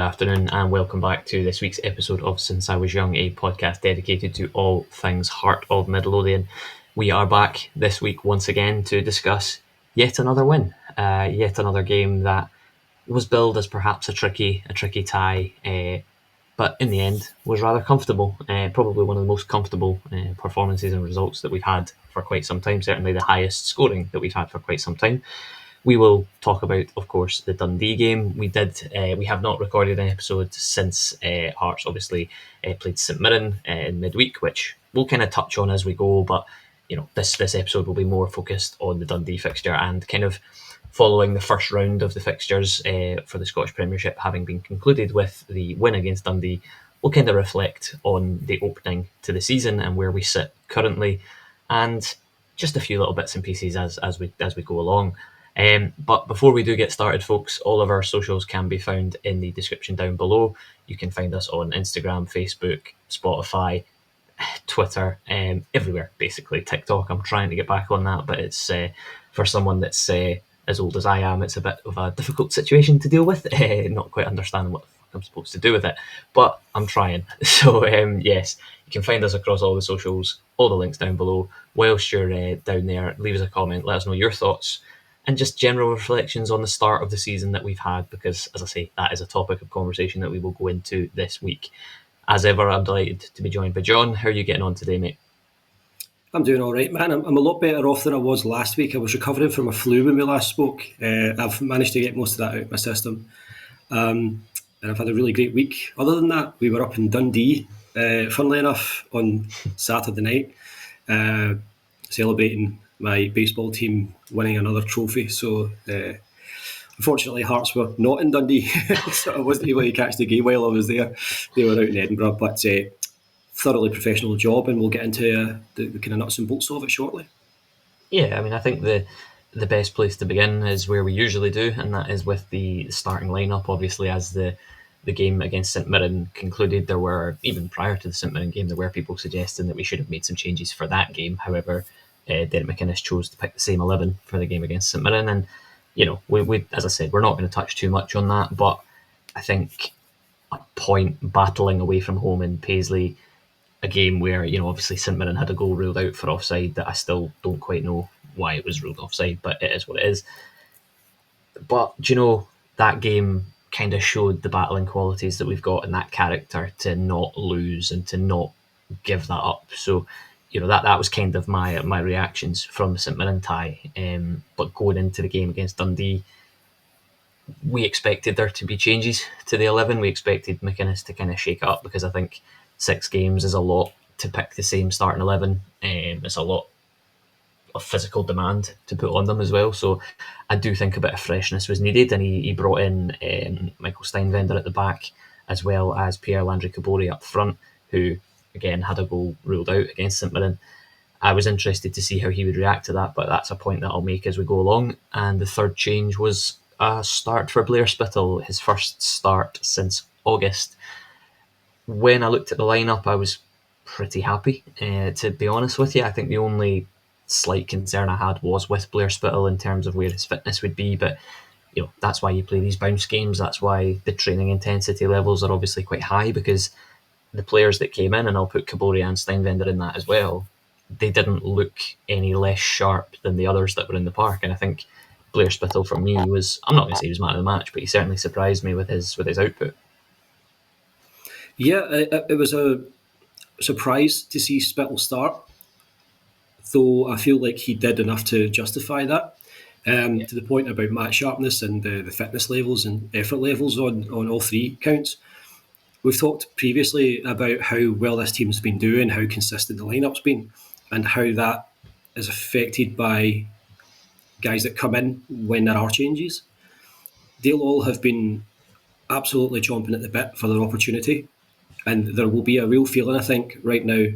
afternoon, and welcome back to this week's episode of Since I Was Young, a podcast dedicated to all things Heart of Midlothian. We are back this week once again to discuss yet another win, yet another game that was billed as perhaps a tricky tie, but in the end was rather comfortable. Probably one of the most comfortable performances and results that we've had for quite some time, certainly the highest scoring that we've had for quite some time. We will talk about, of course, the Dundee game. We have not recorded an episode since Hearts obviously played St Mirren in midweek, which we'll kind of touch on as we go. But this episode will be more focused on the Dundee fixture and kind of following the first round of the fixtures for the Scottish Premiership having been concluded with the win against Dundee. We'll kind of reflect on the opening to the season and where we sit currently, and just a few little bits and pieces as we go along. But before we do get started, folks, all of our socials can be found in the description down below. You can find us on Instagram, Facebook, Spotify, Twitter, everywhere, basically. TikTok, I'm trying to get back on that, but it's for someone that's as old as I am, it's a bit of a difficult situation to deal with, not quite understanding what the fuck I'm supposed to do with it, but I'm trying. So yes, you can find us across all the socials, all the links down below. Whilst you're down there, leave us a comment, let us know your thoughts and just general reflections on the start of the season that we've had, because, as I say, that is a topic of conversation that we will go into this week. As ever, I'm delighted to be joined by John. How are you getting on today, mate? I'm doing all right, man. I'm a lot better off than I was last week. I was recovering from a flu when we last spoke. I've managed to get most of that out of my system. And I've had a really great week. Other than that, we were up in Dundee, funnily enough, on Saturday night, celebrating my baseball team winning another trophy. So unfortunately, Hearts were not in Dundee, so I wasn't able to catch the game while I was there. They were out in Edinburgh, but thoroughly professional job, and we'll get into the kind of nuts and bolts of it shortly. Yeah, I mean, I think the best place to begin is where we usually do, and that is with the starting lineup. Obviously, as the game against St Mirren concluded, there were, even prior to the St Mirren game, there were people suggesting that we should have made some changes for that game. However, Derek McInnes chose to pick the same 11 for the game against St Mirren, and we as I said, we're not going to touch too much on that, but I think a point battling away from home in Paisley, a game where obviously St Mirren had a goal ruled out for offside that I still don't quite know why it was ruled offside, but it is what it is. But that game kind of showed the battling qualities that we've got and that character to not lose and to not give that up. So that was kind of my reactions from the St Mirren tie. But going into the game against Dundee, we expected there to be changes to the 11. We expected McInnes to kind of shake it up, because I think 6 games is a lot to pick the same starting 11. It's a lot of physical demand to put on them as well. So I do think a bit of freshness was needed, and he brought in Michael Steinvender at the back, as well as Pierre Kabori up front, who again had a goal ruled out against St Mirren. I was interested to see how he would react to that, but that's a point that I'll make as we go along. And the third change was a start for Blair Spittle, his first start since August. When I looked at the lineup, I was pretty happy, to be honest with you. I think the only slight concern I had was with Blair Spittle in terms of where his fitness would be, but that's why you play these bounce games. That's why the training intensity levels are obviously quite high, because the players that came in, and I'll put Kabori and Steinvender in that as well, they didn't look any less sharp than the others that were in the park. And I think Blair Spittle, for me, was, I'm not going to say he was man of the match, but he certainly surprised me with his output. Yeah, it was a surprise to see Spittle start, though I feel like he did enough to justify that. To the point about match sharpness and the fitness levels and effort levels on all 3 counts. We've talked previously about how well this team's been doing, how consistent the lineup's been, and how that is affected by guys that come in when there are changes. They'll all have been absolutely chomping at the bit for their opportunity, and there will be a real feeling, I think, right now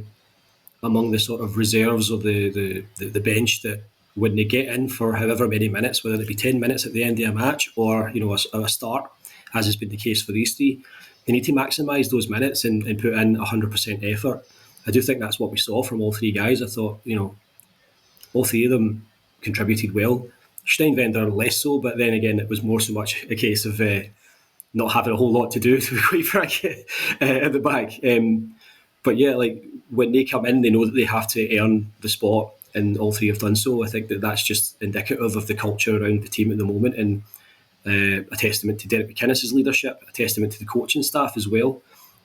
among the sort of reserves of the bench, that when they get in for however many minutes, whether it be 10 minutes at the end of a match or a start, as has been the case for these 3, they need to maximise those minutes and put in 100% effort. I do think that's what we saw from all 3 guys. I thought, all 3 of them contributed well. Steinvender less so, but then again, it was more so much a case of not having a whole lot to do, to be quite frank, at the back. But yeah, like when they come in, they know that they have to earn the spot, and all three have done so. I think that that's just indicative of the culture around the team at the moment, and a testament to Derek McInnes's leadership, a testament to the coaching staff as well.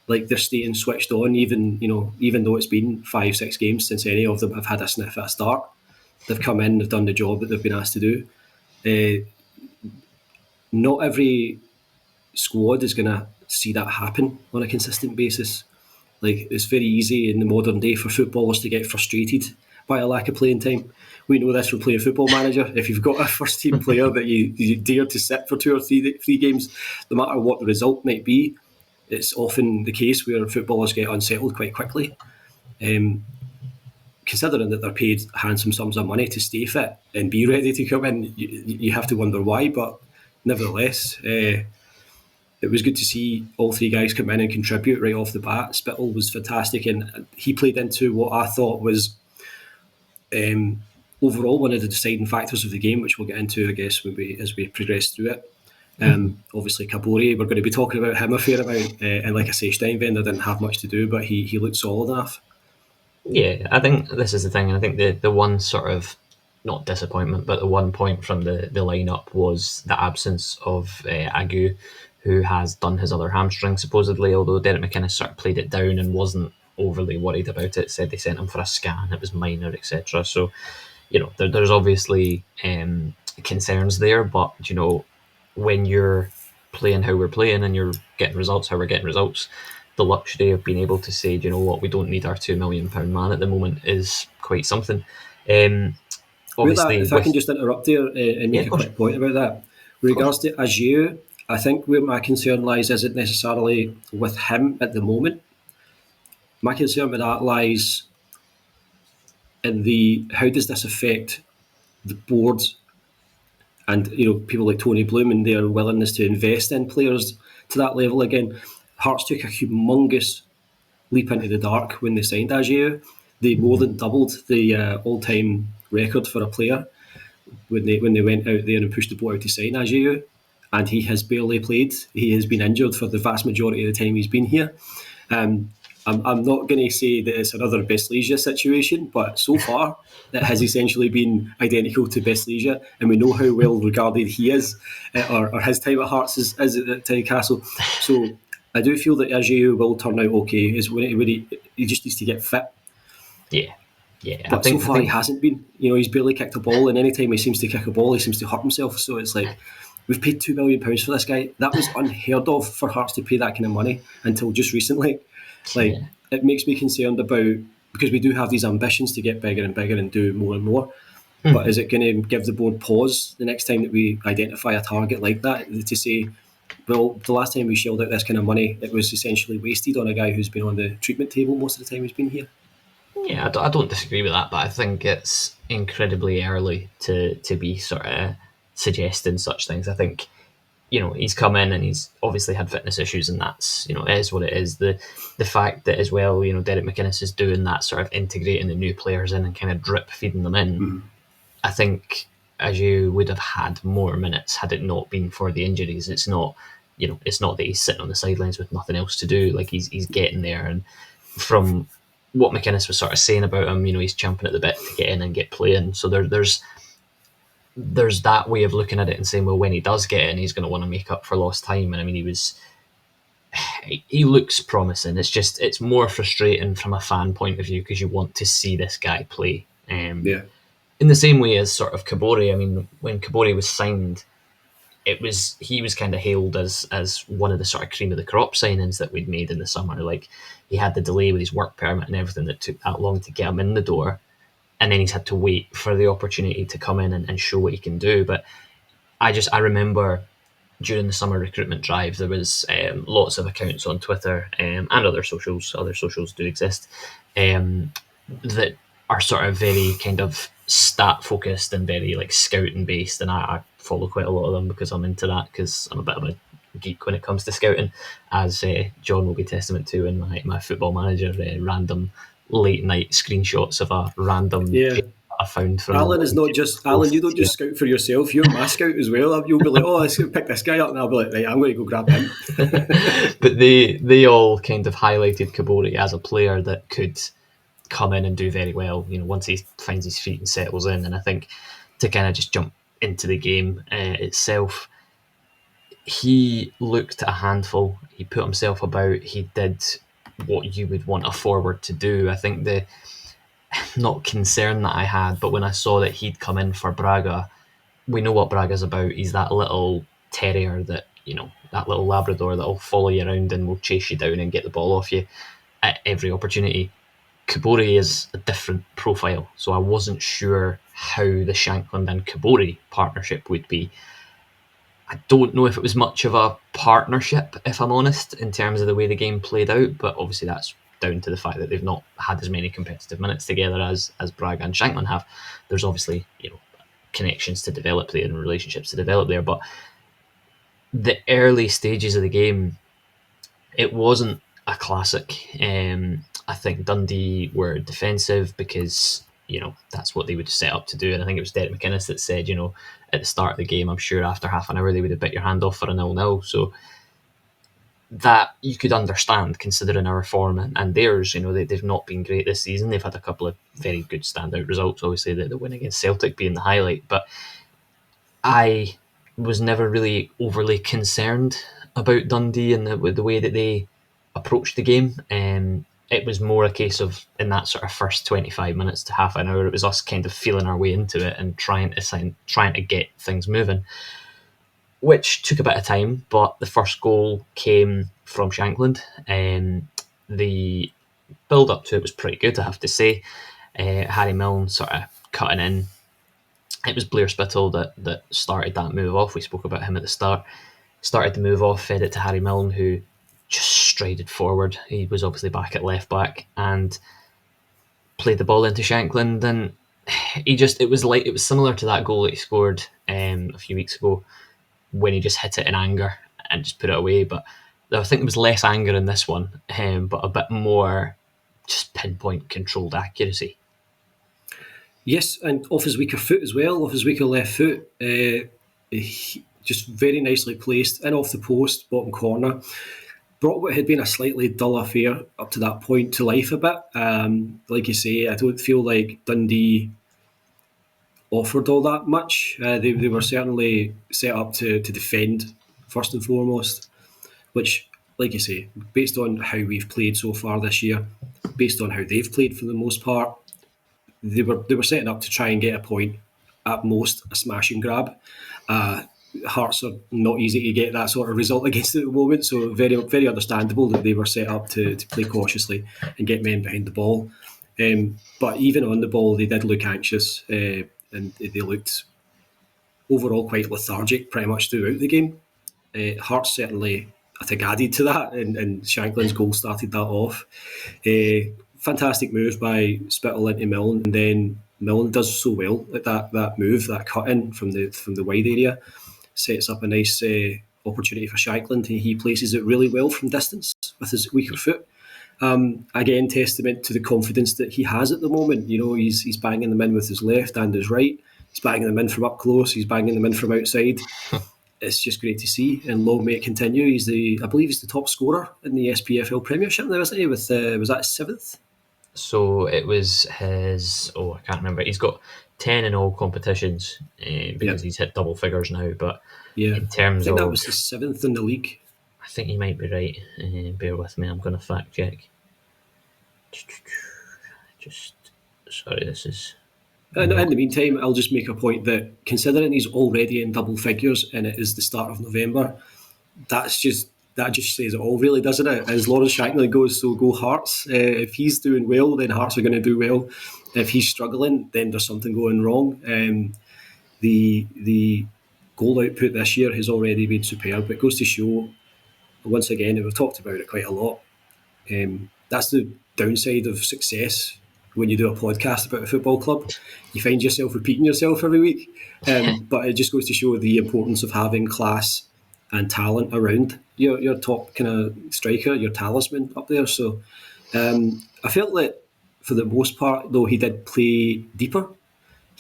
Like they're staying switched on, even though it's been 5-6 games since any of them have had a sniff at a start. They've come in, they've done the job that they've been asked to do. Not every squad is going to see that happen on a consistent basis. Like it's very easy in the modern day for footballers to get frustrated by a lack of playing time. We know this from playing Football Manager. If you've got a first team player that you dare to sit for 2 or 3 games, no matter what the result might be, it's often the case where footballers get unsettled quite quickly. Considering that they're paid handsome sums of money to stay fit and be ready to come in, you have to wonder why. But nevertheless, it was good to see all three guys come in and contribute right off the bat. Spittle was fantastic, and he played into what I thought was overall one of the deciding factors of the game, which we'll get into, I guess, as we progress through it. Obviously, Kabori, we're going to be talking about him a fair amount, and like I say, Steinbender didn't have much to do, but he looked solid enough. Yeah, I think this is the thing, and I think the one sort of, not disappointment, but the one point from the lineup was the absence of Agu, who has done his other hamstring supposedly, although Derek McInnes sort of played it down and wasn't overly worried about it, said they sent him for a scan, it was minor, etc. So, there's obviously concerns there, but, when you're playing how we're playing and you're getting results how we're getting results, the luxury of being able to say, we don't need our £2 million man at the moment is quite something. Obviously, if I can just interrupt there and make a quick point about that. With regards to Agiu, I think where my concern lies isn't necessarily with him at the moment. My concern with that lies in how does this affect the board and people like Tony Bloom and their willingness to invest in players to that level again. Hearts took a humongous leap into the dark when they signed Agiu. They more than doubled the all-time record for a player when they went out there and pushed the boat out to sign Agiu, and he has barely played. He has been injured for the vast majority of the time he's been here. I'm not going to say that it's another Beslesia situation, but so far it has essentially been identical to Beslesia, and we know how well regarded he is, or his time at Hearts is at Tynecastle. So I do feel that Agiu will turn out okay. Is when he just needs to get fit. Yeah. But so far he hasn't been. He's barely kicked a ball, and anytime he seems to kick a ball, he seems to hurt himself. So it's like, we've paid £2 million for this guy. That was unheard of for Hearts to pay that kind of money until just recently. It makes me concerned about, because we do have these ambitions to get bigger and bigger and do more and more. But is it going to give the board pause the next time that we identify a target like that to say, well, the last time we shelled out this kind of money, it was essentially wasted on a guy who's been on the treatment table most of the time he's been here? Yeah, I don't disagree with that, but I think it's incredibly early to be sort of suggesting such things. I think, he's come in and he's obviously had fitness issues, and that's, it is what it is. The fact that as well, Derek McInnes is doing that sort of integrating the new players in and kind of drip feeding them in. Mm-hmm. I think Agiu would have had more minutes had it not been for the injuries. It's not, it's not that he's sitting on the sidelines with nothing else to do. Like he's getting there, and from what McInnes was sort of saying about him, he's champing at the bit to get in and get playing. So there's that way of looking at it and saying, well, when he does get in, he's going to want to make up for lost time. And I mean, he looks promising. It's more frustrating from a fan point of view because you want to see this guy play. In the same way as sort of Kabori. I mean, when Kabori was signed, he was kind of hailed as one of the sort of cream of the crop signings that we'd made in the summer. Like, he had the delay with his work permit and everything that took that long to get him in the door, and then he's had to wait for the opportunity to come in and show what he can do. But I remember during the summer recruitment drive, there was lots of accounts on Twitter and other socials do exist, that are sort of very kind of stat focused and very like scouting based, and I follow quite a lot of them because I'm into that, because I'm a bit of a geek when it comes to scouting, as John will be testament to in my Football Manager random late night screenshots of a random I found from Alan is not just Alan. You don't just scout for yourself. You're my scout as well. You'll be like, oh, let's pick this guy up, and I'll be like, right, I'm going to go grab him. But they all kind of highlighted Kabori as a player that could come in and do very well, once he finds his feet and settles in. And I think to kind of just jump into the game itself, he looked a handful. He put himself about. He did what you would want a forward to do. I think the not concern that I had, but when I saw that he'd come in for Braga, we know what Braga's about. He's that little terrier that, that little Labrador that will follow you around and will chase you down and get the ball off you at every opportunity. Kabori is a different profile, so I wasn't sure how the Shankland and Kabori partnership would be. I don't know if it was much of a partnership, if I'm honest, in terms of the way the game played out, but obviously that's down to the fact that they've not had as many competitive minutes together as Braga and Shankland have. There's obviously, connections to develop there and relationships to develop there, but the early stages of the game, it wasn't a classic. I think Dundee were defensive because, that's what they would set up to do. And I think it was Derek McInnes that said, at the start of the game, I'm sure after half an hour they would have bit your hand off for a 0-0. So that you could understand considering our form and theirs. They've not been great this season. They've had a couple of very good standout results. Obviously, the win against Celtic being the highlight. But I was never really overly concerned about Dundee and the way that they approached the game. It was more a case of, in that sort of first 25 minutes to half an hour, it was us kind of feeling our way into it and trying to get things moving, which took a bit of time. But the first goal came from Shankland. The build-up to it was pretty good, I have to say. Harry Milne sort of cutting in. It was Blair Spittle that started that move off. We spoke about him at the start. Started the move off, fed it to Harry Milne, who just strided forward. He was obviously back at left back and played the ball into Shankland. And it was similar to that goal that he scored a few weeks ago when he just hit it in anger and just put it away. But I think there was less anger in this one, but a bit more just pinpoint controlled accuracy. Yes, and off his weaker foot as well, off his weaker left foot. Just very nicely placed, in off the post, bottom corner. Brought what had been a slightly dull affair up to that point to life a bit. Like you say, I don't feel like Dundee offered all that much. They were certainly set up to defend, first and foremost, which, like you say, based on how we've played so far this year, based on how they've played for the most part, they were setting up to try and get a point, at most a smash and grab. Hearts are not easy to get that sort of result against at the moment, so very very understandable that they were set up to play cautiously and get men behind the ball. But even on the ball, they did look anxious, and they looked overall quite lethargic pretty much throughout the game. Hearts certainly, I think, added to that, and Shankland's goal started that off. Fantastic move by Spittle into Milne, and then Milne does so well at that move, that cut in from the wide area, sets up a nice opportunity for Shankland. He places it really well from distance with his weaker foot. Again, testament to the confidence that he has at the moment. He's banging them in with his left and his right. He's banging them in from up close. He's banging them in from outside. It's just great to see, and long may it continue. I believe he's the top scorer in the SPFL Premiership now, isn't he? With was that his 7th? So it was his. I can't remember. He's got 10 in all competitions because he's hit double figures now. But in terms of, that was his 7th in the league. I think you might be right. Bear with me. I'm going to fact check. This is. In the meantime, I'll just make a point that considering he's already in double figures and it is the start of November, that just says it all, really, doesn't it? As Lawrence Shankland goes, so go Hearts. If he's doing well, then Hearts are going to do well. If he's struggling, then there's something going wrong. The goal output this year has already been superb, but it goes to show, once again, and we've talked about it quite a lot, that's the downside of success. When you do a podcast about a football club, you find yourself repeating yourself every week. But it just goes to show the importance of having class and talent around your top kind of striker, your talisman up there. So I felt that for the most part, though he did play deeper,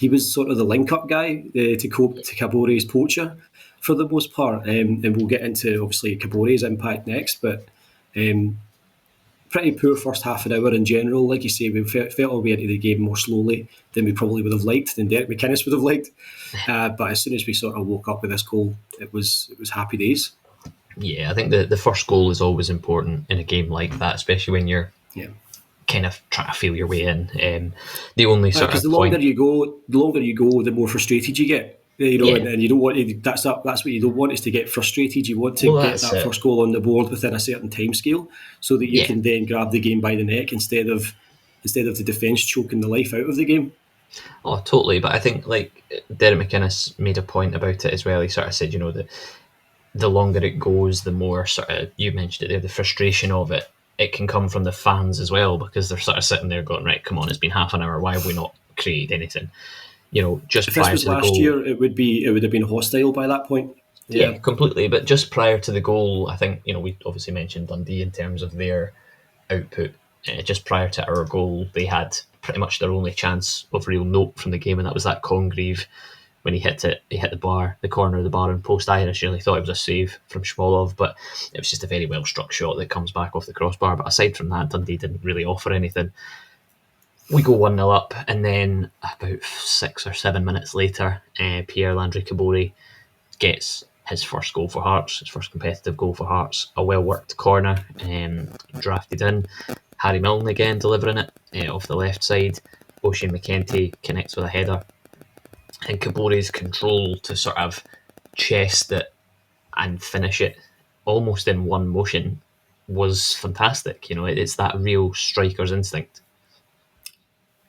he was sort of the link-up guy to cope to Kabori's poacher for the most part. And we'll get into, obviously, Kabori's impact next, but pretty poor first half an hour in general. Like you say, we felt our way into the game more slowly than we probably would have liked, than Derek McInnes would have liked. But as soon as we sort of woke up with this goal, it was happy days. Yeah, I think the first goal is always important in a game like that, especially when you're kind of trying to feel your way in. The only sort of because the longer you go, the more frustrated you get. You know, and you don't want to, that's what you don't want, is to get frustrated. You want to get that first goal on the board within a certain time scale, so that you can then grab the game by the neck instead of the defence choking the life out of the game. Oh, totally. But I think, like, Derek McInnes made a point about it as well. He sort of said, you know, that the longer it goes, the more sort of, you mentioned it there, the frustration of it. It can come from the fans as well, because they're sort of sitting there going, right, come on, it's been half an hour. Why have we not created anything? You know, just if prior this was to the last goal, year, it would have been hostile by that point. Yeah, completely. But just prior to the goal, I think, you know, we obviously mentioned Dundee in terms of their output. Just prior to our goal, they had pretty much their only chance of real note from the game, and that was that Congreve when he hit the bar, the corner of the bar, and post Irish. Really thought it was a save from Smolov, but it was just a very well struck shot that comes back off the crossbar. But aside from that, Dundee didn't really offer anything. We go 1-0 up, and then about 6 or 7 minutes later, Pierre Kabori gets his first goal for Hearts, his first competitive goal for Hearts. A well-worked corner, drafted in. Harry Milne again delivering it off the left side. Oisin McEntee connects with a header. And Kabori's control to sort of chest it and finish it almost in one motion was fantastic. You know, it's that real striker's instinct.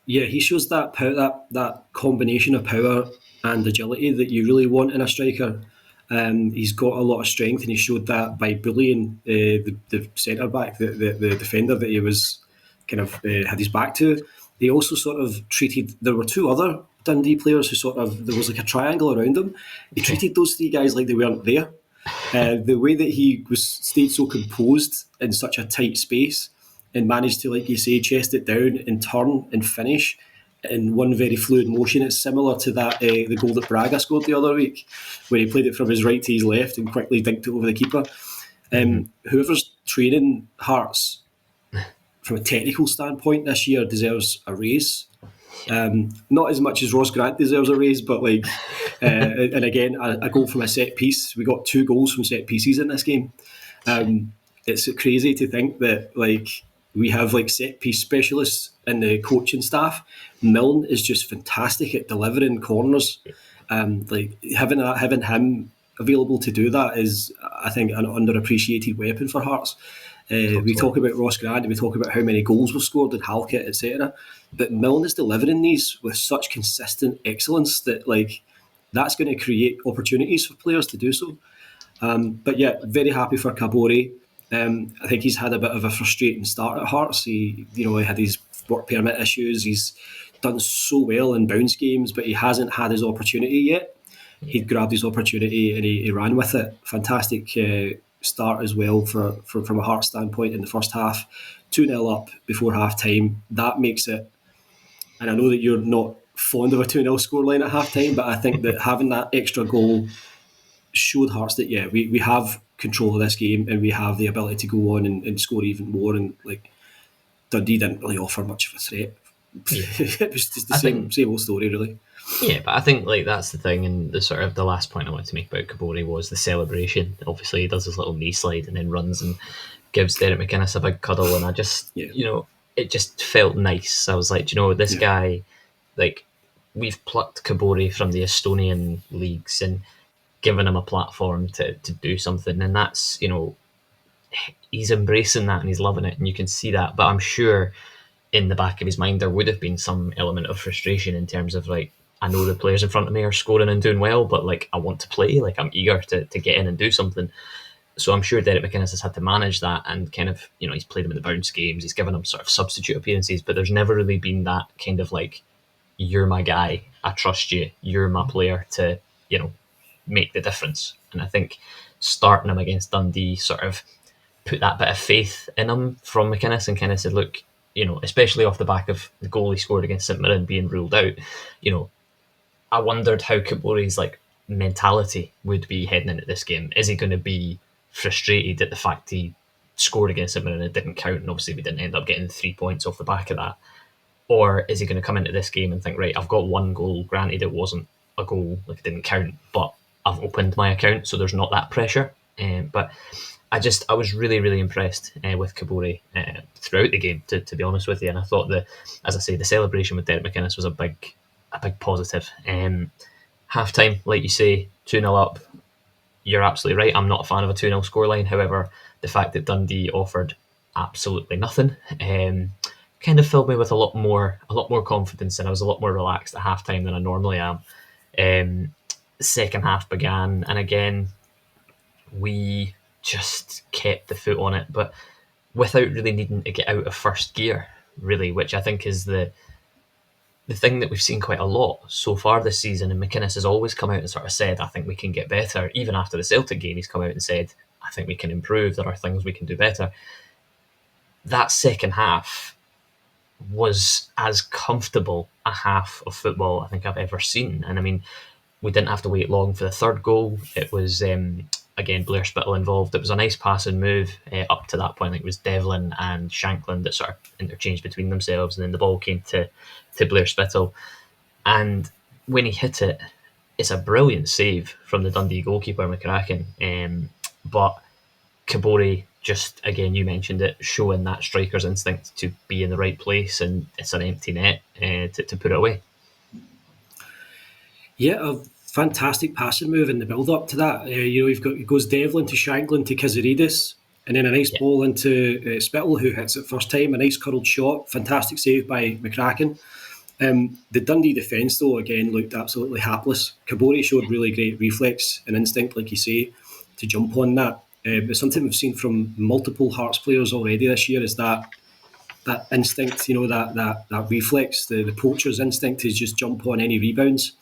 Yeah, he shows that power, that combination of power and agility that you really want in a striker. He's got a lot of strength, and he showed that by bullying the centre back, the defender that he was kind of had his back to. He also sort of treated. There were two other Dundee players who there was like a triangle around them. He treated those three guys like they weren't there. The way that he stayed so composed in such a tight space, and managed to, like you say, chest it down and turn and finish in one very fluid motion. It's similar to that the goal that Braga scored the other week, where he played it from his right to his left and quickly dinked it over the keeper. Whoever's training Hearts from a technical standpoint this year deserves a raise. Not as much as Ross Grant deserves a raise, but like, and again, a goal from a set piece. We got 2 goals from set pieces in this game. It's crazy to think that, like, we have like set piece specialists in the coaching staff. Milne is just fantastic at delivering corners. Like having him available to do that is, I think, an underappreciated weapon for Hearts. We talk about Ross Grant, and we talk about how many goals we've scored and Halkett, etc. But Milne is delivering these with such consistent excellence that, like, that's going to create opportunities for players to do so. But yeah, very happy for Kabori. I think he's had a bit of a frustrating start at Hearts. He had his work permit issues. He's done so well in bounce games, but he hasn't had his opportunity yet. He grabbed his opportunity and he ran with it. Fantastic start as well from a Hearts standpoint in the first half. 2-0 up before half time. That makes it, and I know that you're not fond of a 2-0 scoreline at half time, but I think that having that extra goal showed Hearts that, yeah, we have control of this game and we have the ability to go on and score even more. And like, Dundee didn't really offer much of a threat. It was just the same old story, really. Yeah, but I think, like, that's the thing, and the sort of the last point I wanted to make about Kabori was the celebration. Obviously, he does his little knee slide and then runs and gives Derek McInnes a big cuddle, and I just, it just felt nice. I was like, this guy, like, we've plucked Kabori from the Estonian leagues and given him a platform to do something, and that's, he's embracing that and he's loving it, and you can see that. But I'm sure in the back of his mind there would have been some element of frustration in terms of, like, I know the players in front of me are scoring and doing well, but, like, I want to play, like, I'm eager to get in and do something. So I'm sure Derek McInnes has had to manage that, and kind of, he's played him in the bounce games, he's given him sort of substitute appearances, but there's never really been that kind of, like, you're my guy, I trust you, you're my player to, make the difference. And I think starting him against Dundee sort of put that bit of faith in him from McInnes, and kind of said, look, especially off the back of the goal he scored against St Mirren being ruled out, I wondered how Kabori's like mentality would be heading into this game. Is he going to be frustrated at the fact he scored against him and it didn't count, and obviously we didn't end up getting 3 points off the back of that? Or is he going to come into this game and think, right, I've got one goal, granted it wasn't a goal, like it didn't count, but I've opened my account, so there's not that pressure. But I was really, really impressed with Kabori throughout the game, to be honest with you. And I thought as I say, the celebration with Derek McInnes was a big positive. Half time, like you say, 2-0 up. You're absolutely right. I'm not a fan of a 2-0 scoreline. However, the fact that Dundee offered absolutely nothing kind of filled me with a lot more confidence, and I was a lot more relaxed at half time than I normally am. Second half began, and again, we just kept the foot on it, but without really needing to get out of first gear, really, which I think is the thing that we've seen quite a lot so far this season. And McInnes has always come out and sort of said, I think we can get better. Even after the Celtic game, he's come out and said, I think we can improve. There are things we can do better. That second half was as comfortable a half of football I think I've ever seen. And I mean, we didn't have to wait long for the third goal. It was, again, Blair Spittle involved. It was a nice passing move. Up to that point, I think it was Devlin and Shanklin that sort of interchanged between themselves, and then the ball came to Blair Spittle. And when he hit it, it's a brilliant save from the Dundee goalkeeper, McCracken. But Kabori, just, again, you mentioned it, showing that striker's instinct to be in the right place, and it's an empty net to put it away. Yeah, a fantastic passing move in the build-up to that. It goes Devlin to Shanklin to Kazaridis, and then a nice ball into Spittle, who hits it first time, a nice curled shot, fantastic save by McCracken. The Dundee defence, though, again, looked absolutely hapless. Kabori showed really great reflex and instinct, like you say, to jump on that. But something we've seen from multiple Hearts players already this year is that instinct, that reflex, the poacher's instinct is just jump on any rebounds.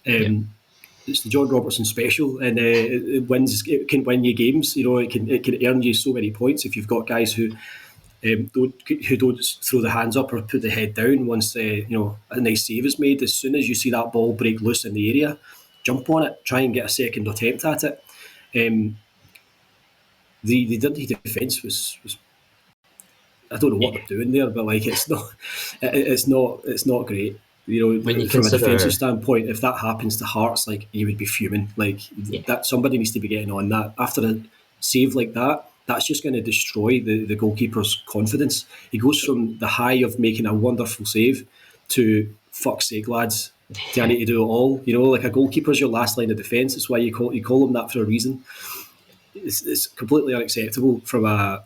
It's the John Robertson special, and it can win you games. It can earn you so many points if you've got guys who don't throw the hands up or put the head down once a nice save is made. As soon as you see that ball break loose in the area, jump on it, try and get a second attempt at it. The Dundee defence was I don't know what they're doing there, but like it's not great. From a defensive standpoint, if that happens to Hearts, like, you would be fuming. Like, that somebody needs to be getting on that. After a save like that, that's just going to destroy the goalkeeper's confidence. He goes from the high of making a wonderful save to, fuck's sake, lads, do I need to do it all? Like, a goalkeeper's your last line of defence. That's why you call him that for a reason. It's completely unacceptable from a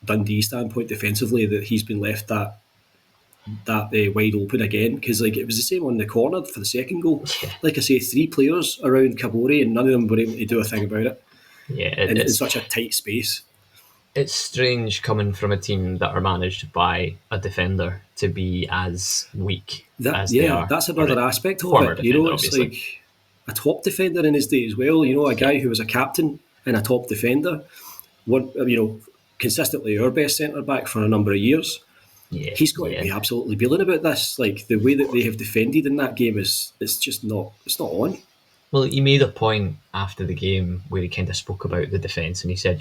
Dundee standpoint defensively that he's been left that wide open again, because like it was the same on the corner for the second goal. Like I say, 3 players around Kabori and none of them were able to do a thing about it. In such a tight space. It's strange coming from a team that are managed by a defender to be as weak as they are. That's another aspect of it. It's obviously like a top defender in his day as well. A guy who was a captain and a top defender. Consistently our best centre back for a number of years. He's got to be absolutely beating about this. Like, the way that they have defended in that game it's just not on. Well, he made a point after the game where he kind of spoke about the defence, and he said,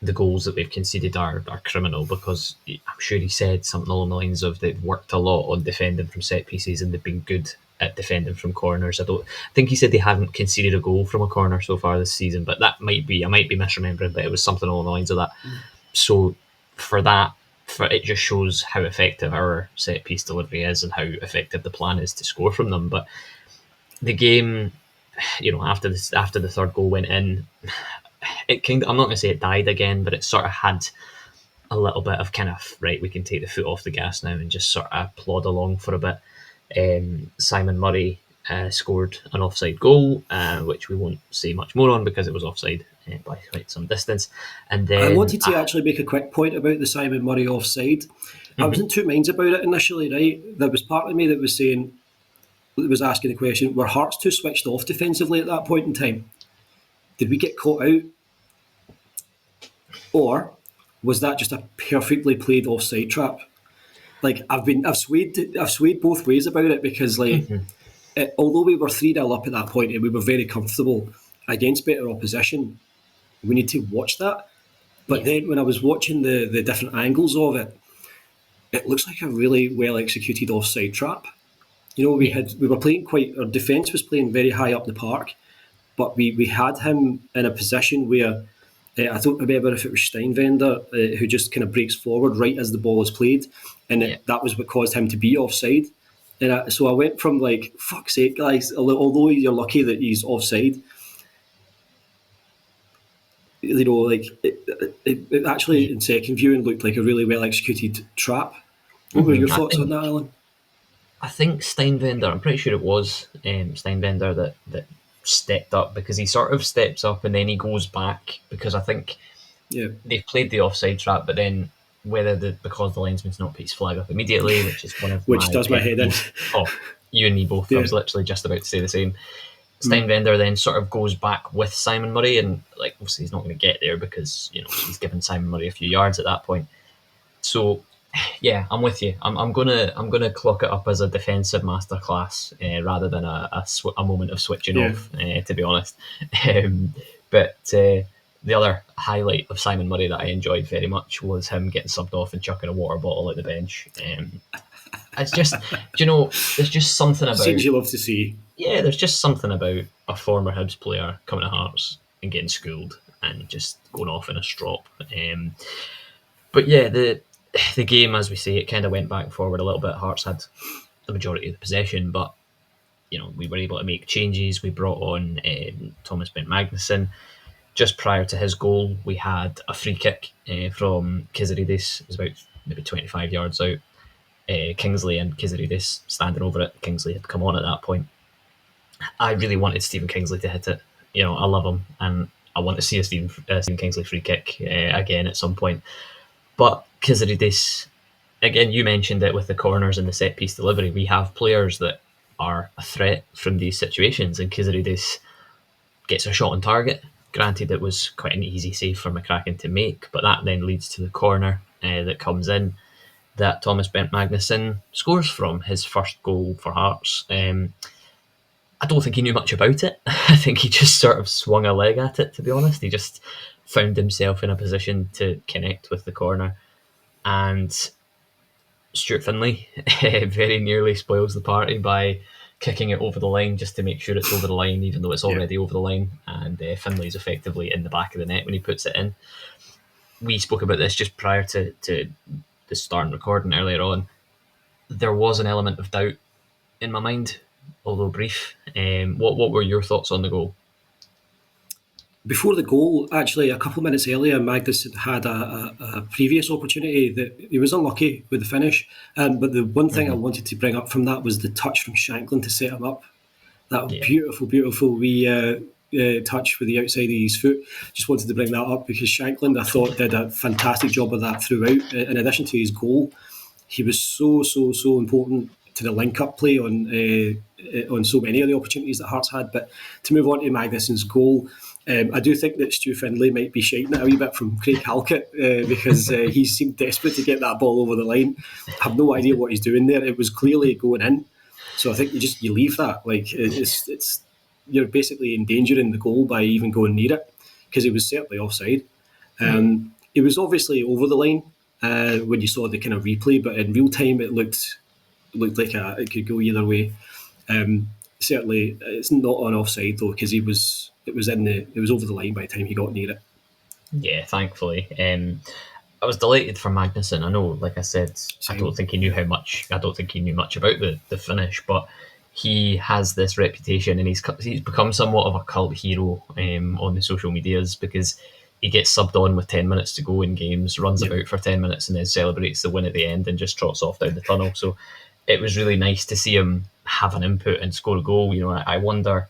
the goals that we've conceded are criminal, because I'm sure he said something along the lines of they've worked a lot on defending from set pieces and they've been good at defending from corners. I think he said they haven't conceded a goal from a corner so far this season, but I might be misremembering, but it was something along the lines of that. So it just shows how effective our set piece delivery is and how effective the plan is to score from them. But the game, after the third goal went in, I'm not going to say it died again, but it sort of had a little bit of kind of, right, we can take the foot off the gas now and just sort of plod along for a bit. Simon Murray scored an offside goal, which we won't say much more on because it was offside by quite some distance. And then I wanted to actually make a quick point about the Simon Murray offside. I was in two minds about it initially, right? There was part of me that was asking the question, were Hearts too switched off defensively at that point in time? Did we get caught out? Or was that just a perfectly played offside trap? Like, I've swayed both ways about it, because like although we were 3-0 up at that point and we were very comfortable against better opposition, we need to watch that. But then when I was watching the different angles of it, it looks like a really well executed offside trap. You know, we were playing quite, our defence was playing very high up the park, but we had him in a position where I don't remember if it was Steinwender who just kind of breaks forward right as the ball is played, and that was what caused him to be offside. And so I went from like, fuck's sake, guys, although you're lucky that he's offside, you know, like it actually in second viewing looked like a really well executed trap. What were your thoughts on that, Alan? I think Steinwender, I'm pretty sure it was Steinwender that stepped up, because he sort of steps up and then he goes back, because I think they've played the offside trap, but then because the linesman's not put his flag up immediately, which is one of does my head in. Oh, you and me both. I was literally just about to say the same. Steinwender then sort of goes back with Simon Murray, and like obviously he's not going to get there because he's given Simon Murray a few yards at that point. So yeah, I'm with you. I'm gonna clock it up as a defensive masterclass rather than a moment of switching off. To be honest, but the other highlight of Simon Murray that I enjoyed very much was him getting subbed off and chucking a water bottle at the bench. It's just, there's just something about things you love to see. Yeah, there's just something about a former Hibs player coming to Hearts and getting schooled and just going off in a strop. But yeah, the game, as we say, it kind of went back and forward a little bit. Hearts had the majority of the possession, but we were able to make changes. We brought on Thomas Bent Magnusson. Just prior to his goal, we had a free kick from Kiziridis. It was about maybe 25 yards out. Kingsley and Kiziridis standing over it. Kingsley had come on at that point. I really wanted Stephen Kingsley to hit it. I love him, and I want to see a Stephen Kingsley free kick again at some point. But Kiziridis, again, you mentioned it with the corners and the set piece delivery. We have players that are a threat from these situations, and Kiziridis gets a shot on target. Granted, it was quite an easy save for McCracken to make, but that then leads to the corner that comes in that Thomas Bent Magnusson scores from, his first goal for Hearts. I don't think he knew much about it. I think he just sort of swung a leg at it, to be honest. He just found himself in a position to connect with the corner. And Stuart Finlay very nearly spoils the party by kicking it over the line just to make sure it's over the line, even though it's already over the line. And Finlay's effectively in the back of the net when he puts it in. We spoke about this just prior to the start and recording earlier on. There was an element of doubt in my mind, although brief. What were your thoughts on the goal? Before the goal, actually, a couple of minutes earlier, Magnus had a previous opportunity that he was unlucky with the finish. But the one thing I wanted to bring up from that was the touch from Shanklin to set him up. That beautiful wee touch with the outside of his foot. Just wanted to bring that up because Shanklin, I thought, did a fantastic job of that throughout. In addition to his goal, he was so important to the link-up play on so many of the opportunities that Hearts had. But to move on to Magnusson's goal, I do think that Stu Findlay might be shiting it a wee bit from Craig Halkett because he seemed desperate to get that ball over the line. I have no idea what he's doing there. It was clearly going in. So I think you leave that. Like it's you're basically endangering the goal by even going near it because it was certainly offside. It was obviously over the line when you saw the kind of replay, but in real time it looked like it could go either way. Certainly, it's not on offside though because it was over the line by the time he got near it. Yeah, thankfully. I was delighted for Magnusson. I know, like I said, I don't think he knew much about the finish, but he has this reputation and he's become somewhat of a cult hero on the social medias because he gets subbed on with 10 minutes to go in games, runs about for 10 minutes and then celebrates the win at the end and just trots off down the tunnel. So it was really nice to see him have an input and score a goal. I wonder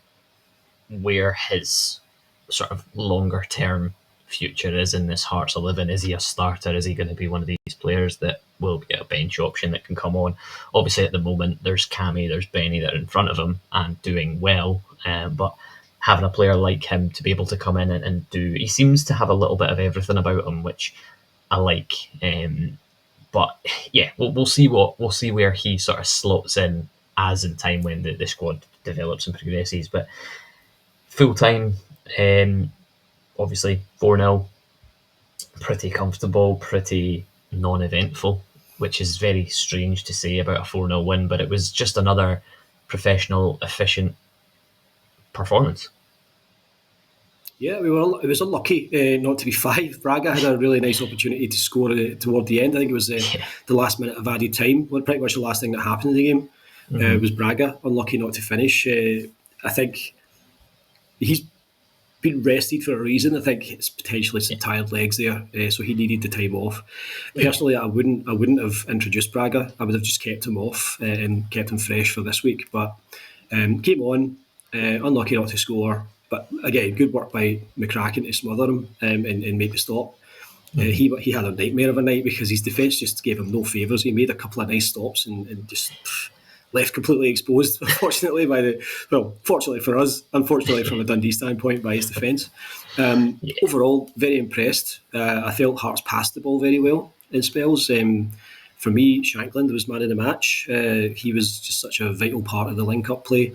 where his sort of longer term future is in this Hearts 11. Is he a starter? Is he going to be one of these players that will get a bench option that can come on? Obviously, at the moment, there's Cammy, there's Benny that are in front of him and doing well. But having a player like him to be able to come in and do, he seems to have a little bit of everything about him, which I like. But yeah, we'll see where he sort of slots in as in time when the squad develops and progresses. But full time, obviously 4-0, pretty comfortable, pretty non-eventful, which is very strange to say about a 4-0 win, but it was just another professional, efficient performance. Yeah, it was unlucky not to be five. Braga had a really nice opportunity to score toward the end. I think it was the last minute of added time. Well, pretty much the last thing that happened in the game was Braga unlucky not to finish. I think he's been rested for a reason. I think it's potentially some tired legs there, so he needed the time off. Personally, I wouldn't have introduced Braga. I would have just kept him off and kept him fresh for this week. But came on, unlucky not to score. But again, good work by McCracken to smother him and make the stop. He had a nightmare of a night because his defence just gave him no favours. He made a couple of nice stops and just left completely exposed, unfortunately, fortunately for us, unfortunately from a Dundee standpoint, by his defence. Overall, very impressed. I felt Hearts passed the ball very well in spells. For me, Shankland was man of the match. He was just such a vital part of the link-up play.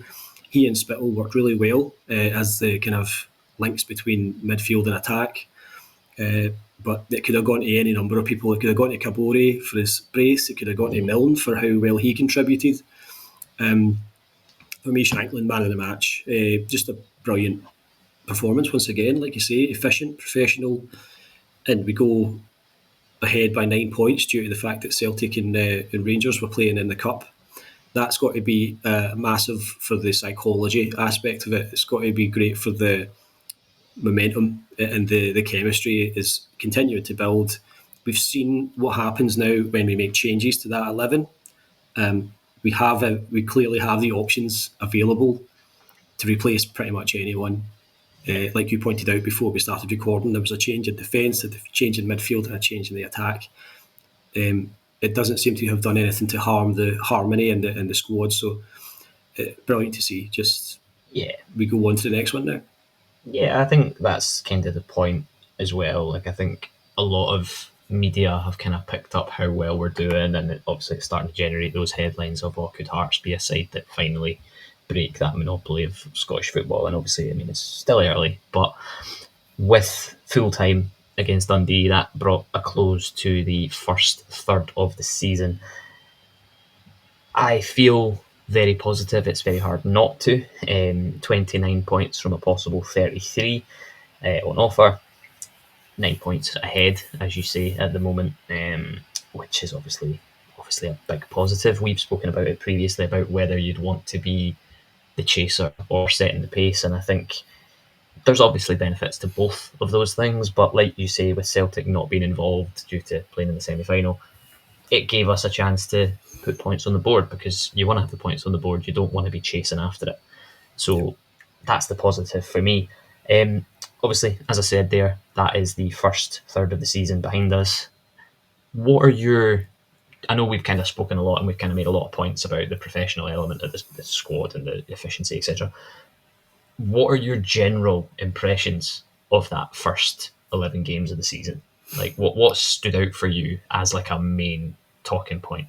He and Spittle worked really well as the kind of links between midfield and attack. But it could have gone to any number of people. It could have gone to Kabori for his brace. It could have gone to Milne for how well he contributed. For me, Shankland, man of the match. Just a brilliant performance once again. Like you say, efficient, professional. And we go ahead by 9 points due to the fact that Celtic and Rangers were playing in the Cup. That's got to be massive for the psychology aspect of it. It's got to be great for the momentum, and the chemistry is continuing to build. We've seen what happens now when we make changes to that 11. We clearly have the options available to replace pretty much anyone. Like you pointed out before we started recording, there was a change in defence, a change in midfield, and a change in the attack. It doesn't seem to have done anything to harm the harmony in the squad. So brilliant to see. We go on to the next one now. Yeah, I think that's kind of the point as well. Like, I think a lot of media have kind of picked up how well we're doing, and obviously it's starting to generate those headlines of, could Hearts be a side that finally break that monopoly of Scottish football? And obviously, I mean, it's still early, but with full time against Dundee, that brought a close to the first third of the season. I feel very positive. It's very hard not to. 29 points from a possible 33 on offer. 9 points ahead, as you say, at the moment, which is obviously a big positive. We've spoken about it previously about whether you'd want to be the chaser or setting the pace, and I think there's obviously benefits to both of those things, but like you say, with Celtic not being involved due to playing in the semi-final, it gave us a chance to put points on the board, because you want to have the points on the board, you don't want to be chasing after it. So that's the positive for me. Obviously, as I said there, that is the first third of the season behind us. I know we've kind of spoken a lot and we've kind of made a lot of points about the professional element of the squad and the efficiency, etc. What are your general impressions of that first 11 games of the season? Like, what stood out for you as like a main talking point?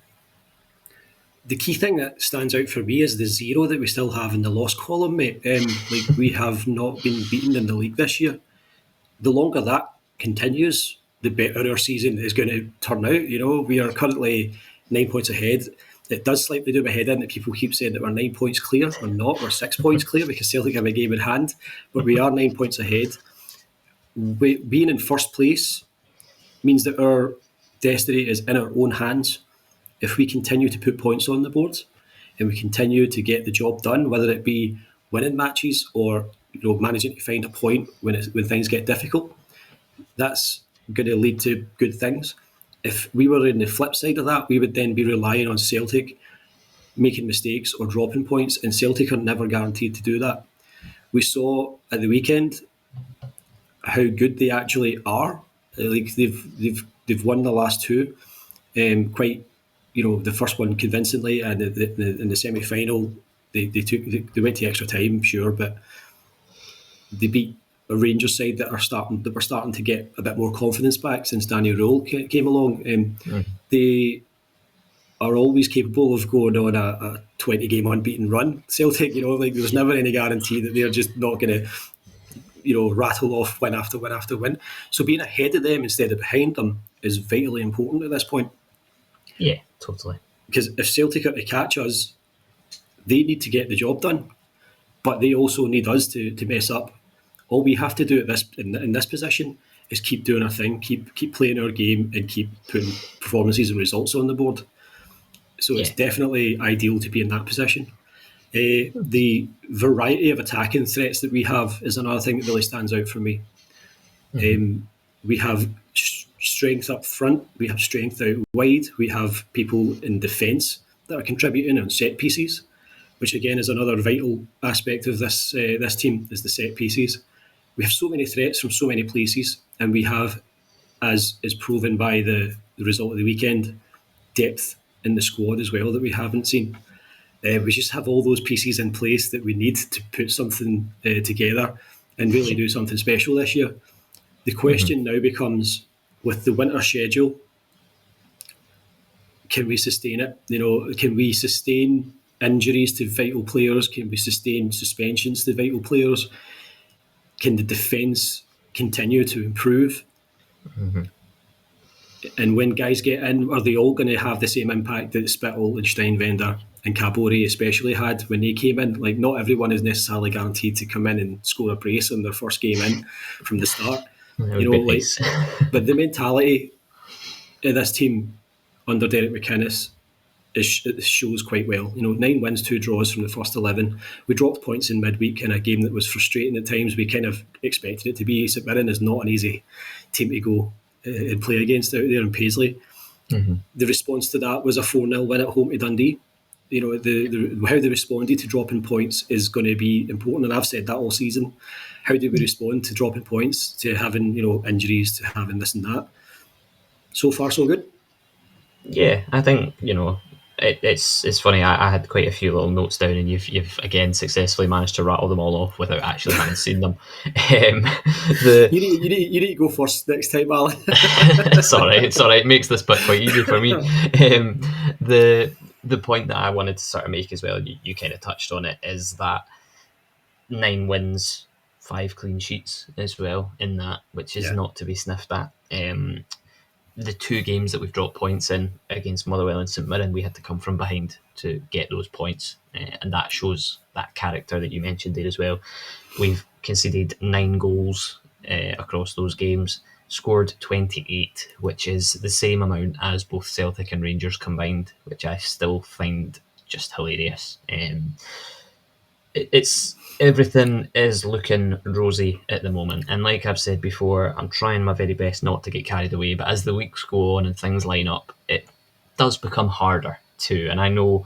The key thing that stands out for me is the 0 that we still have in the loss column, mate. We have not been beaten in the league this year. The longer that continues, the better our season is going to turn out. You know, we are currently 9 points ahead. It does slightly do my head in that people keep saying that we're 9 points clear. We're not. We're 6 points clear because Celtic have a game in hand, but we are 9 points ahead. Being in first place means that our destiny is in our own hands. If we continue to put points on the board and we continue to get the job done, whether it be winning matches or managing to find a point when things get difficult, that's going to lead to good things. If we were in the flip side of that, we would then be relying on Celtic making mistakes or dropping points, and Celtic are never guaranteed to do that. We saw at the weekend how good they actually are. Like they've won the last two, quite. The first one convincingly, and in the semi-final, they went to extra time, sure, but they beat a Rangers side that were starting to get a bit more confidence back since Danny Rule came along. They are always capable of going on a 20-game unbeaten run. Celtic, like there's never any guarantee that they're just not going to, rattle off win after win after win. So being ahead of them instead of behind them is vitally important at this point. Yeah, totally. Because if Celtic are to catch us, they need to get the job done, but they also need us to mess up. All we have to do at this in this position is keep doing our thing, keep playing our game, and keep putting performances and results on the board. So it's definitely ideal to be in that position. The variety of attacking threats that we have is another thing that really stands out for me. We have strength up front, we have strength out wide, we have people in defence that are contributing on set pieces, which again is another vital aspect of this team, is the set pieces. We have so many threats from so many places, and we have, as is proven by the result of the weekend, depth in the squad as well that we haven't seen. We just have all those pieces in place that we need to put something together and really do something special this year. The question now becomes, with the winter schedule, can we sustain it? Can we sustain injuries to vital players? Can we sustain suspensions to vital players? Can the defence continue to improve? And when guys get in, are they all going to have the same impact that Spittle and Steinwender and Kabori especially had when they came in? Like, not everyone is necessarily guaranteed to come in and score a brace in their first game in from the start. Nice. But the mentality of this team under Derek McInnes it shows quite well. 9 wins, 2 draws from the first 11. We dropped points in midweek in a game that was frustrating at times. We kind of expected it to be. St Mirren is not an easy team to go and play against out there in Paisley. The response to that was a 4-0 win at home to Dundee. How they responded to dropping points is going to be important, and I've said that all season. How do we respond to dropping points, to having injuries, to having this and that? So far, so good. Yeah, I think it's funny. I had quite a few little notes down, and you've again successfully managed to rattle them all off without actually having seen them. You need to go first next time, Alan. It's all right. It makes this bit quite easy for me. The point that I wanted to sort of make as well, you kind of touched on it, is that 9 wins, 5 clean sheets as well in that, which is not to be sniffed at. The 2 games that we've dropped points in against Motherwell and St Mirren, we had to come from behind to get those points, and that shows that character that you mentioned there as well. We've conceded 9 goals across those games, scored 28, which is the same amount as both Celtic and Rangers combined, which I still find just hilarious. It's everything is looking rosy at the moment, and like I've said before, I'm trying my very best not to get carried away, but as the weeks go on and things line up, it does become harder too. And I know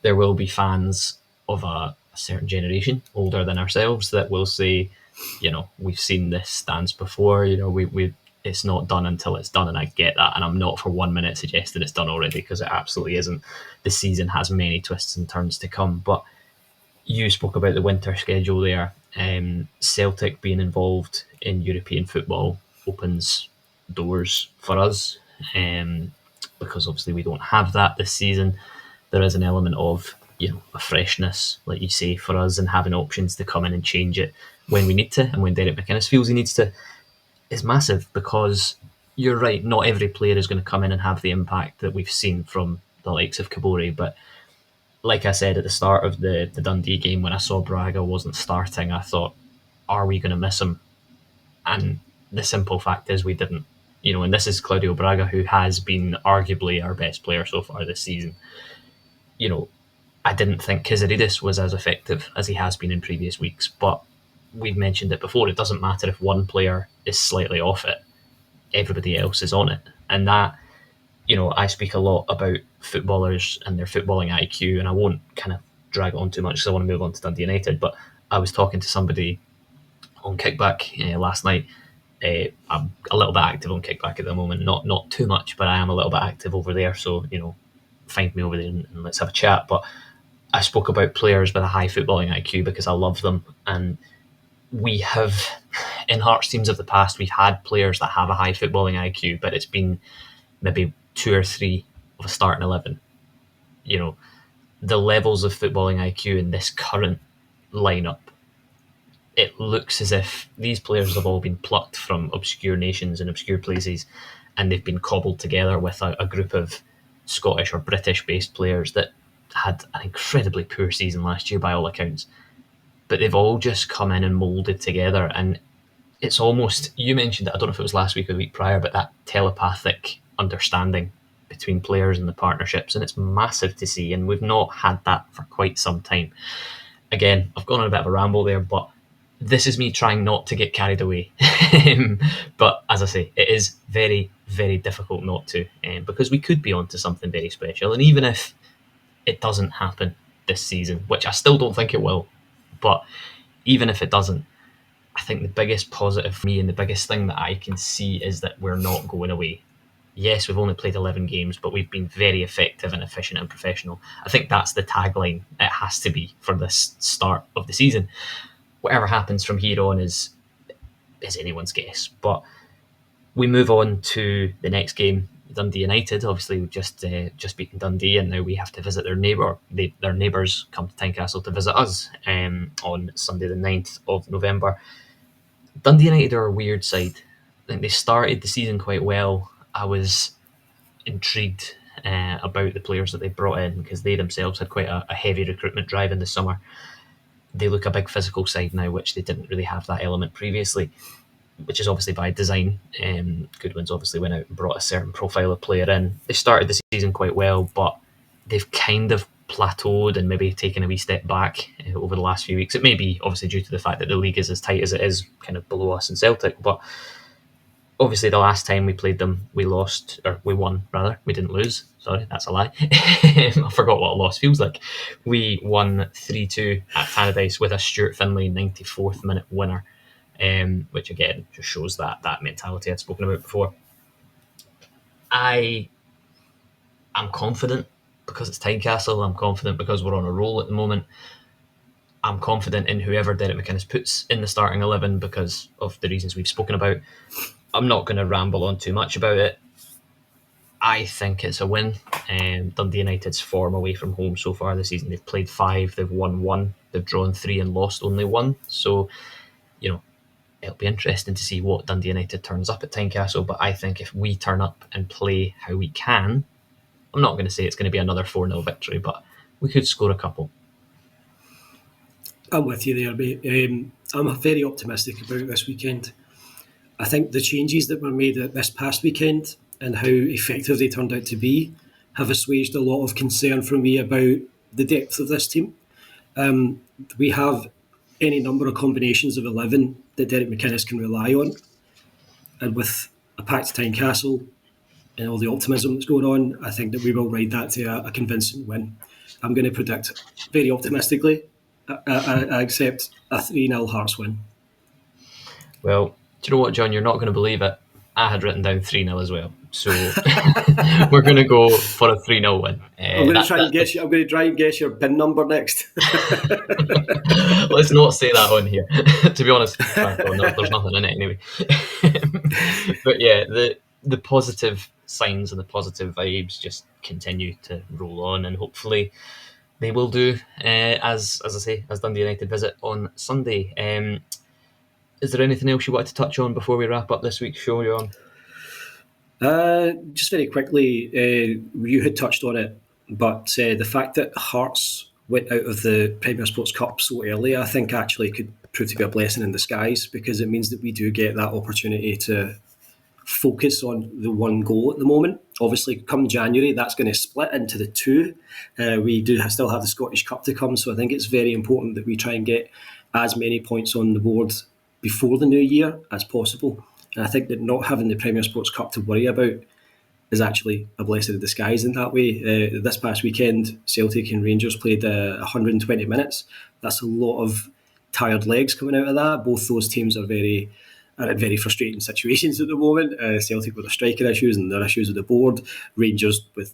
there will be fans of a certain generation older than ourselves that will say, we've seen this stance before, we it's not done until it's done, and I get that, and I'm not for 1 minute suggesting it's done already, because it absolutely isn't. The season has many twists and turns to come, but you spoke about the winter schedule there. Celtic being involved in European football opens doors for us, because obviously we don't have that this season. There is an element of a freshness, like you say, for us, and having options to come in and change it when we need to, and when Derek McInnes feels he needs to, is massive, because you're right, not every player is going to come in and have the impact that we've seen from the likes of Kabori, but like I said at the start of the Dundee game, when I saw Braga wasn't starting, I thought, are we going to miss him? And the simple fact is we didn't. And this is Claudio Braga, who has been arguably our best player so far this season. I didn't think Kizaridis was as effective as he has been in previous weeks, but we've mentioned it before, it doesn't matter if one player is slightly off it, everybody else is on it. And that, I speak a lot about footballers and their footballing IQ, and I won't kind of drag it on too much because I want to move on to Dundee United, but I was talking to somebody on Kickback last night. I'm a little bit active on Kickback at the moment, not too much, but I am a little bit active over there, so find me over there and let's have a chat. But I spoke about players with a high footballing IQ because I love them, and we have, in Hearts teams of the past, we've had players that have a high footballing IQ, but it's been maybe 2 or 3 of a starting 11, the levels of footballing IQ in this current lineup, it looks as if these players have all been plucked from obscure nations and obscure places, and they've been cobbled together with a group of Scottish or British-based players that had an incredibly poor season last year by all accounts. But they've all just come in and moulded together, and it's almost, you mentioned it, I don't know if it was last week or the week prior, but that telepathic understanding between players and the partnerships, and it's massive to see, and we've not had that for quite some time. Again, I've gone on a bit of a ramble there, but this is me trying not to get carried away. But as I say, it is very, very difficult not to, because we could be onto something very special. And even if it doesn't happen this season, which I still don't think it will, but even if it doesn't, I think the biggest positive for me and the biggest thing that I can see is that we're not going away. Yes, we've only played 11 games, but we've been very effective and efficient and professional. I think that's the tagline it has to be for this start of the season. Whatever happens from here on is anyone's guess. But we move on to the next game, Dundee United. Obviously, we've just beaten Dundee, and now we have to visit their neighbour. Their neighbours come to Tynecastle to visit us on Sunday the 9th of November. Dundee United are a weird side. I think they started the season quite well. I was intrigued about the players that they brought in, because they themselves had quite a heavy recruitment drive in the summer. They look a big physical side now, which they didn't really have that element previously, which is obviously by design. Goodwin's obviously went out and brought a certain profile of player in. They started the season quite well, but they've kind of plateaued and maybe taken a wee step back over the last few weeks. It may be obviously due to the fact that the league is as tight as it is, kind of below us and Celtic, but obviously the last time we played them, we won rather. We didn't lose. Sorry, that's a lie. I forgot what a loss feels like. We won 3-2 at Tannadice with a Stuart Finlay 94th minute winner, which again just shows that mentality I'd spoken about before. I am confident because it's Tynecastle. I'm confident because we're on a roll at the moment. I'm confident in whoever Derek McInnes puts in the starting 11 because of the reasons we've spoken about. I'm not going to ramble on too much about it. I think it's a win. Dundee United's form away from home so far this season, they've played 5, they've won 1, they've drawn 3 and lost only 1. So, it'll be interesting to see what Dundee United turns up at Tynecastle, but I think if we turn up and play how we can, I'm not going to say it's going to be another 4-0 victory, but we could score a couple. I'm with you there, mate. I'm very optimistic about this weekend. I think the changes that were made this past weekend and how effective they turned out to be have assuaged a lot of concern from me about the depth of this team. We have any number of combinations of 11 that Derek McInnes can rely on. And with a packed Tynecastle and all the optimism that's going on, I think that we will ride that to a convincing win. I'm going to predict very optimistically, I accept a 3-0 Hearts win. Well, do you know what, John? You're not going to believe it. I had written down 3-0 as well. So we're going to go for a 3-0 win. I'm going to try and guess your pin number next. Let's not say that on here. To be honest, there's nothing in it anyway. But yeah, the positive signs and the positive vibes just continue to roll on, and hopefully they will do, as I say, as Dundee United visit on Sunday. Is there anything else you wanted to touch on before we wrap up this week's show, John? Just very quickly, you had touched on it, but the fact that Hearts went out of the Premier Sports Cup so early, I think actually could prove to be a blessing in disguise, because it means that we do get that opportunity to focus on the one goal at the moment. Obviously, come January, that's going to split into the 2. We do still have the Scottish Cup to come, so I think it's very important that we try and get as many points on the board before the new year as possible. And I think that not having the Premier Sports Cup to worry about is actually a blessing in disguise in that way. This past weekend, Celtic and Rangers played 120 minutes. That's a lot of tired legs coming out of that. Both those teams are in very frustrating situations at the moment. Celtic with their striker issues and their issues with the board. Rangers with,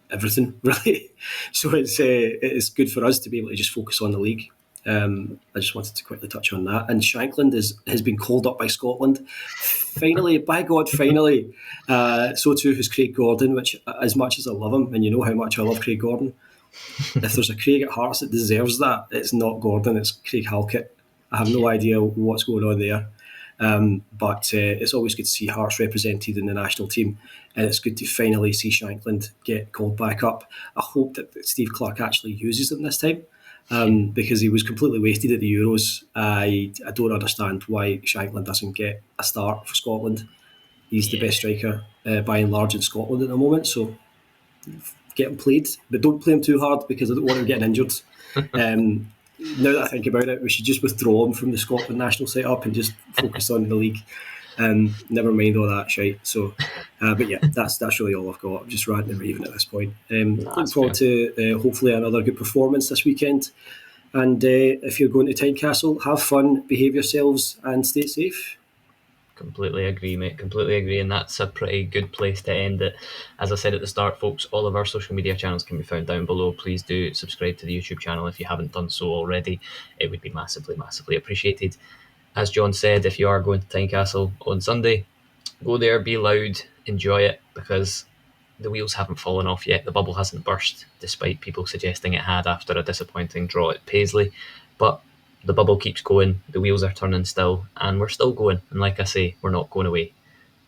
everything, really. So it's good for us to be able to just focus on the league. I just wanted to quickly touch on that. And Shankland has been called up by Scotland. Finally, by God, finally. So too has Craig Gordon, which, as much as I love him, and you know how much I love Craig Gordon, if there's a Craig at Hearts that deserves that, it's not Gordon, it's Craig Halkett. I have no idea what's going on there. But it's always good to see Hearts represented in the national team, and it's good to finally see Shankland get called back up. I hope that Steve Clarke actually uses him this time, because he was completely wasted at the Euros. I don't understand why Shankland doesn't get a start for Scotland. He's the best striker by and large in Scotland at the moment, so get him played, but don't play him too hard because I don't want him getting injured. Now that I think about it, we should just withdraw him from the Scotland national setup and just focus on the league. Never mind all that shite. So, but yeah, that's really all I've got. I'm just ranting and raving at this point. Looking forward to hopefully another good performance this weekend. And if you're going to Tynecastle, have fun, behave yourselves, and stay safe. Completely agree, mate. Completely agree, and that's a pretty good place to end it. As I said at the start, folks, all of our social media channels can be found down below. Please do subscribe to the YouTube channel if you haven't done so already. It would be massively, massively appreciated. As John said, if you are going to Tynecastle on Sunday, go there, be loud, enjoy it, because the wheels haven't fallen off yet. The bubble hasn't burst, despite people suggesting it had after a disappointing draw at Paisley. But the bubble keeps going, the wheels are turning still, and we're still going. And like I say, we're not going away.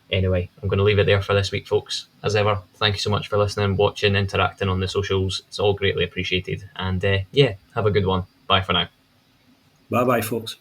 Anyway, I'm going to leave it there for this week, folks. As ever, thank you so much for listening, watching, interacting on the socials. It's all greatly appreciated. And yeah, have a good one. Bye for now. Bye-bye, folks.